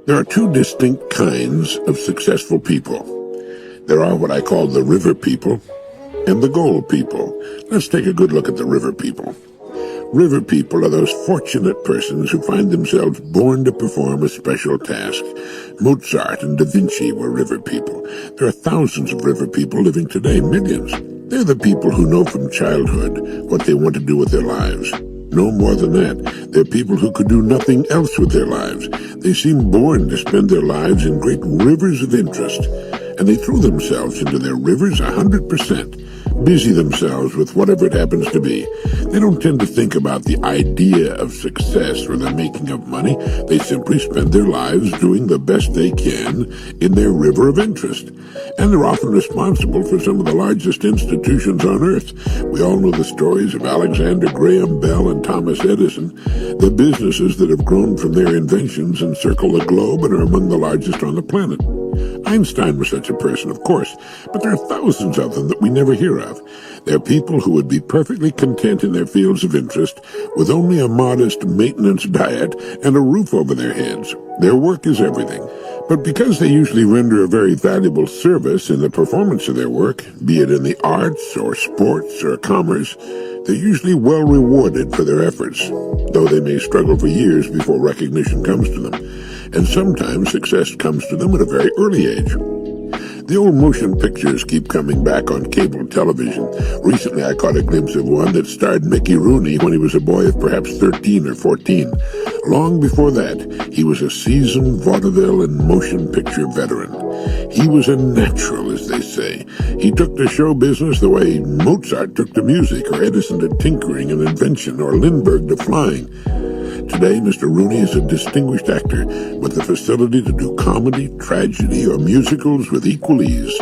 There are two distinct kinds of successful people. There are what I call the river people and the goal people. Let's take a good look at the river people. River people are those fortunate persons who find themselves born to perform a special task. Mozart and Da Vinci were river people. There are thousands of river people living today, millions. They're the people who know from childhood what they want to do with their lives. No more than that, they're people who could do nothing else with their lives. They seem born to spend their lives in great rivers of interest, and they throw themselves into their rivers 100%. Busy themselves with whatever it happens to be. They don't tend to think about the idea of success or the making of money. They simply spend their lives doing the best they can in their river of interest. And they're often responsible for some of the largest institutions on earth. We all know the stories of Alexander Graham Bell and Thomas Edison, the businesses that have grown from their inventions and circle the globe and are among the largest on the planet. Einstein was such a person, of course, but there are thousands of them that we never hear of. They're people who would be perfectly content in their fields of interest with only a modest maintenance diet and a roof over their heads. Their work is everything. But because they usually render a very valuable service in the performance of their work, be it in the arts or sports or commerce, they're usually well rewarded for their efforts, though they may struggle for years before recognition comes to them. And sometimes success comes to them at a very early age. The old motion pictures keep coming back on cable television. Recently I caught a glimpse of one that starred Mickey Rooney when he was a boy of perhaps 13 or 14. Long before that, he was a seasoned vaudeville and motion picture veteran. He was a natural, as they say. He took to show business the way Mozart took to music, or Edison to tinkering and invention, or Lindbergh to flying. Today, Mr. Rooney is a distinguished actor with the facility to do comedy, tragedy, or musicals with equal ease.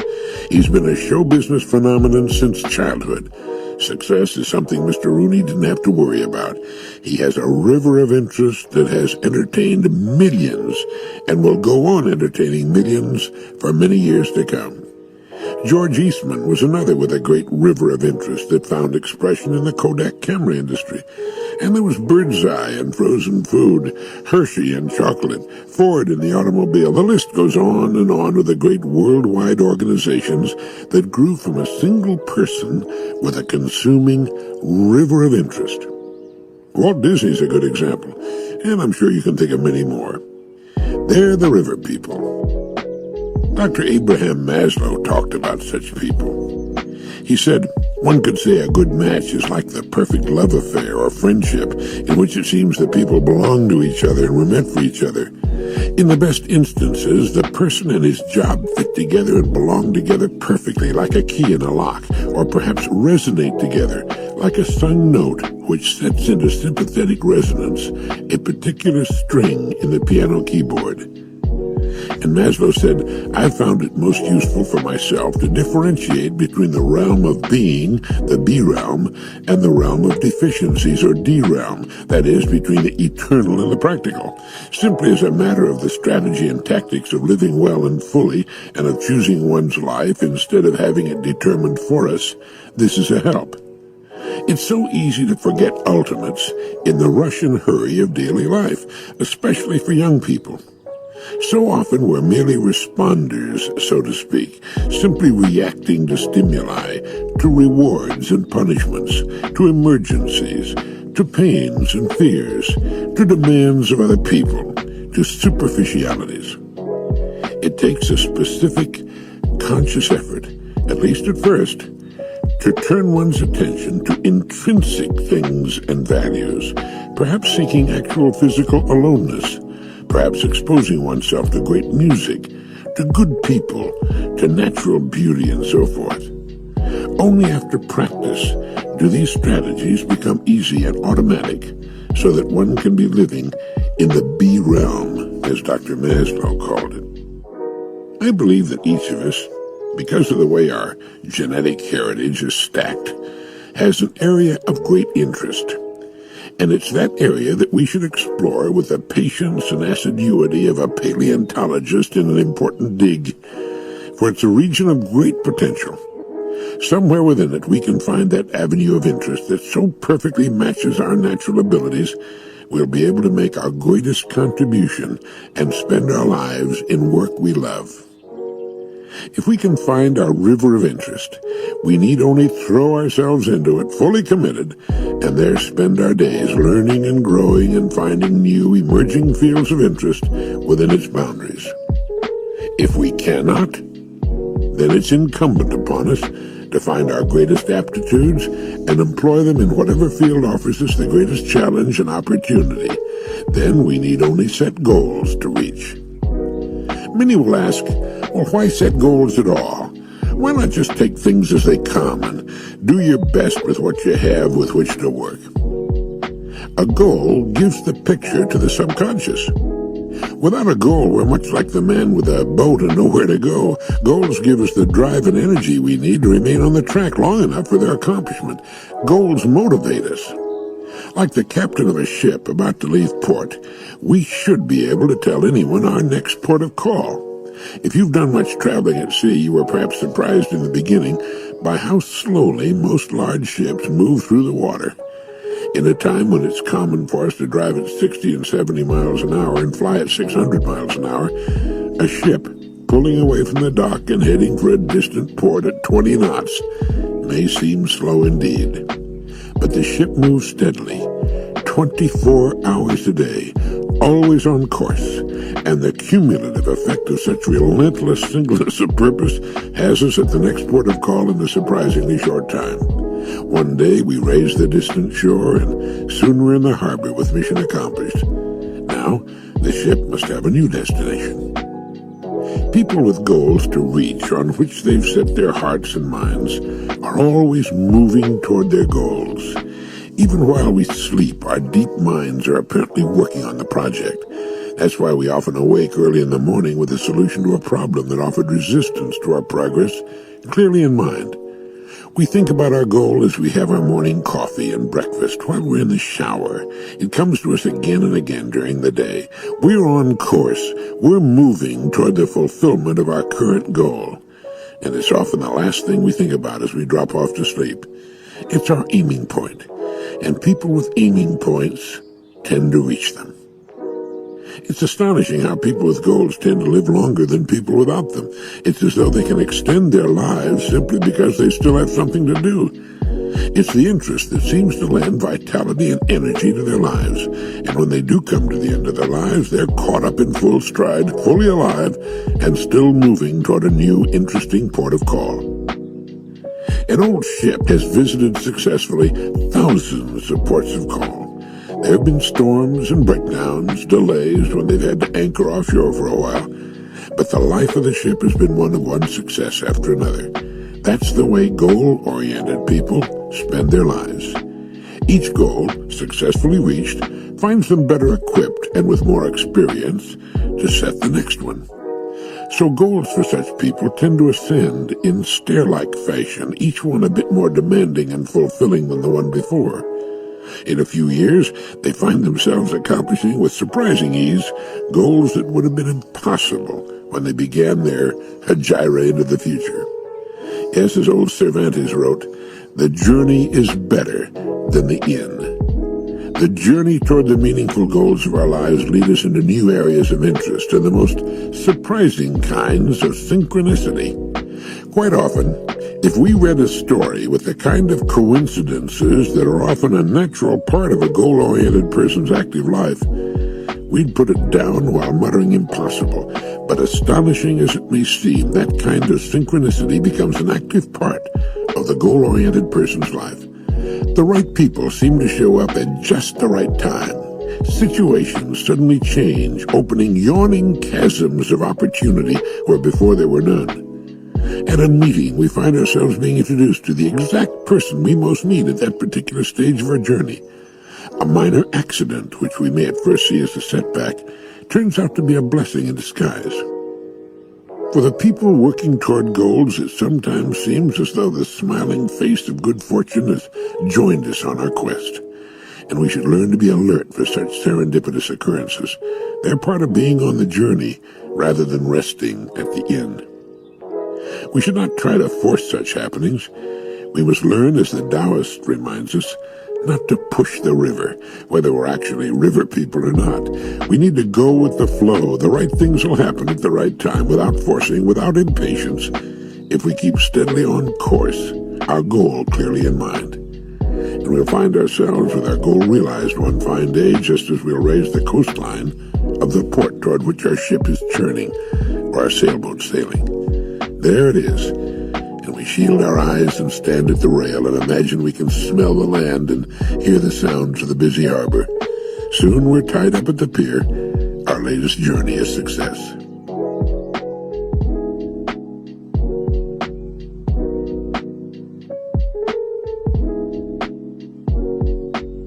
He's been a show business phenomenon since childhood. Success is something Mr. Rooney didn't have to worry about. He has a river of interest that has entertained millions and will go on entertaining millions for many years to come. George Eastman was another with a great river of interest that found expression in the Kodak camera industry. And there was Birdseye and frozen food, Hershey and chocolate, Ford and the automobile. The list goes on and on with the great worldwide organizations that grew from a single person with a consuming river of interest. Walt Disney's a good example, and I'm sure you can think of many more. They're the river people. Dr. Abraham Maslow talked about such people. He said, one could say a good match is like the perfect love affair or friendship in which it seems that people belong to each other and were meant for each other. In the best instances, the person and his job fit together and belong together perfectly, like a key in a lock, or perhaps resonate together, like a sung note which sets into sympathetic resonance a particular string in the piano keyboard. And Maslow said, I found it most useful for myself to differentiate between the realm of being, the B realm, and the realm of deficiencies, or D realm, that is, between the eternal and the practical. Simply as a matter of the strategy and tactics of living well and fully, and of choosing one's life instead of having it determined for us, this is a help. It's so easy to forget ultimates in the rush and hurry of daily life, especially for young people. So often we're merely responders, so to speak, simply reacting to stimuli, to rewards and punishments, to emergencies, to pains and fears, to demands of other people, to superficialities. It takes a specific, conscious effort, at least at first, to turn one's attention to intrinsic things and values, perhaps seeking actual physical aloneness, perhaps exposing oneself to great music, to good people, to natural beauty, and so forth. Only after practice do these strategies become easy and automatic, so that one can be living in the B realm, as Dr. Maslow called it. I believe that each of us, because of the way our genetic heritage is stacked, has an area of great interest. And it's that area that we should explore with the patience and assiduity of a paleontologist in an important dig, for it's a region of great potential. Somewhere within it we can find that avenue of interest that so perfectly matches our natural abilities we'll be able to make our greatest contribution and spend our lives in work we love. If we can find our river of interest, we need only throw ourselves into it, fully committed, and there spend our days learning and growing and finding new emerging fields of interest within its boundaries. If we cannot, then it's incumbent upon us to find our greatest aptitudes and employ them in whatever field offers us the greatest challenge and opportunity. Then we need only set goals to reach. Many will ask, well, why set goals at all? Why not just take things as they come and do your best with what you have with which to work? A goal gives the picture to the subconscious. Without a goal, we're much like the man with a boat and nowhere to go. Goals give us the drive and energy we need to remain on the track long enough for their accomplishment. Goals motivate us. Like the captain of a ship about to leave port, we should be able to tell anyone our next port of call. If you've done much traveling at sea, you were perhaps surprised in the beginning by how slowly most large ships move through the water. In a time when it's common for us to drive at 60 and 70 miles an hour and fly at 600 miles an hour, a ship pulling away from the dock and heading for a distant port at 20 knots may seem slow indeed. But the ship moves steadily, 24 hours a day, always on course, and the cumulative effect of such relentless singleness of purpose has us at the next port of call in a surprisingly short time. One day we raise the distant shore, and soon we're in the harbor with mission accomplished. Now, the ship must have a new destination. People with goals to reach on which they've set their hearts and minds are always moving toward their goals. Even while we sleep, our deep minds are apparently working on the project. That's why we often awake early in the morning with a solution to a problem that offered resistance to our progress clearly in mind. We think about our goal as we have our morning coffee and breakfast while we're in the shower. It comes to us again and again during the day. We're on course. We're moving toward the fulfillment of our current goal. And it's often the last thing we think about as we drop off to sleep. It's our aiming point. And people with aiming points tend to reach them. It's astonishing how people with goals tend to live longer than people without them. It's as though they can extend their lives simply because they still have something to do. It's the interest that seems to lend vitality and energy to their lives. And when they do come to the end of their lives, they're caught up in full stride, fully alive, and still moving toward a new, interesting port of call. An old ship has visited successfully thousands of ports of call. There have been storms and breakdowns, delays when they've had to anchor offshore for a while. But the life of the ship has been one of one success after another. That's the way goal-oriented people spend their lives. Each goal, successfully reached, finds them better equipped and with more experience to set the next one. So goals for such people tend to ascend in stair-like fashion, each one a bit more demanding and fulfilling than the one before. In a few years, they find themselves accomplishing with surprising ease goals that would have been impossible when they began their hegira into the future. Yes, as old Cervantes wrote, the journey is better than the end. The journey toward the meaningful goals of our lives lead us into new areas of interest and the most surprising kinds of synchronicity. Quite often, if we read a story with the kind of coincidences that are often a natural part of a goal-oriented person's active life, we'd put it down while muttering impossible. But astonishing as it may seem, that kind of synchronicity becomes an active part of the goal-oriented person's life. The right people seem to show up at just the right time. Situations suddenly change, opening yawning chasms of opportunity where before there were none. At a meeting, we find ourselves being introduced to the exact person we most need at that particular stage of our journey. A minor accident, which we may at first see as a setback, turns out to be a blessing in disguise. For the people working toward goals, it sometimes seems as though the smiling face of good fortune has joined us on our quest. And we should learn to be alert for such serendipitous occurrences. They're part of being on the journey rather than resting at the end. We should not try to force such happenings. We must learn, as the Taoist reminds us, not to push the river, whether we're actually river people or not. We need to go with the flow. The right things will happen at the right time, without forcing, without impatience, if we keep steadily on course, our goal clearly in mind. And we'll find ourselves with our goal realized one fine day, just as we'll raise the coastline of the port toward which our ship is churning, or our sailboat sailing. There it is, and we shield our eyes and stand at the rail and imagine we can smell the land and hear the sounds of the busy harbor. Soon we're tied up at the pier, our latest journey is success.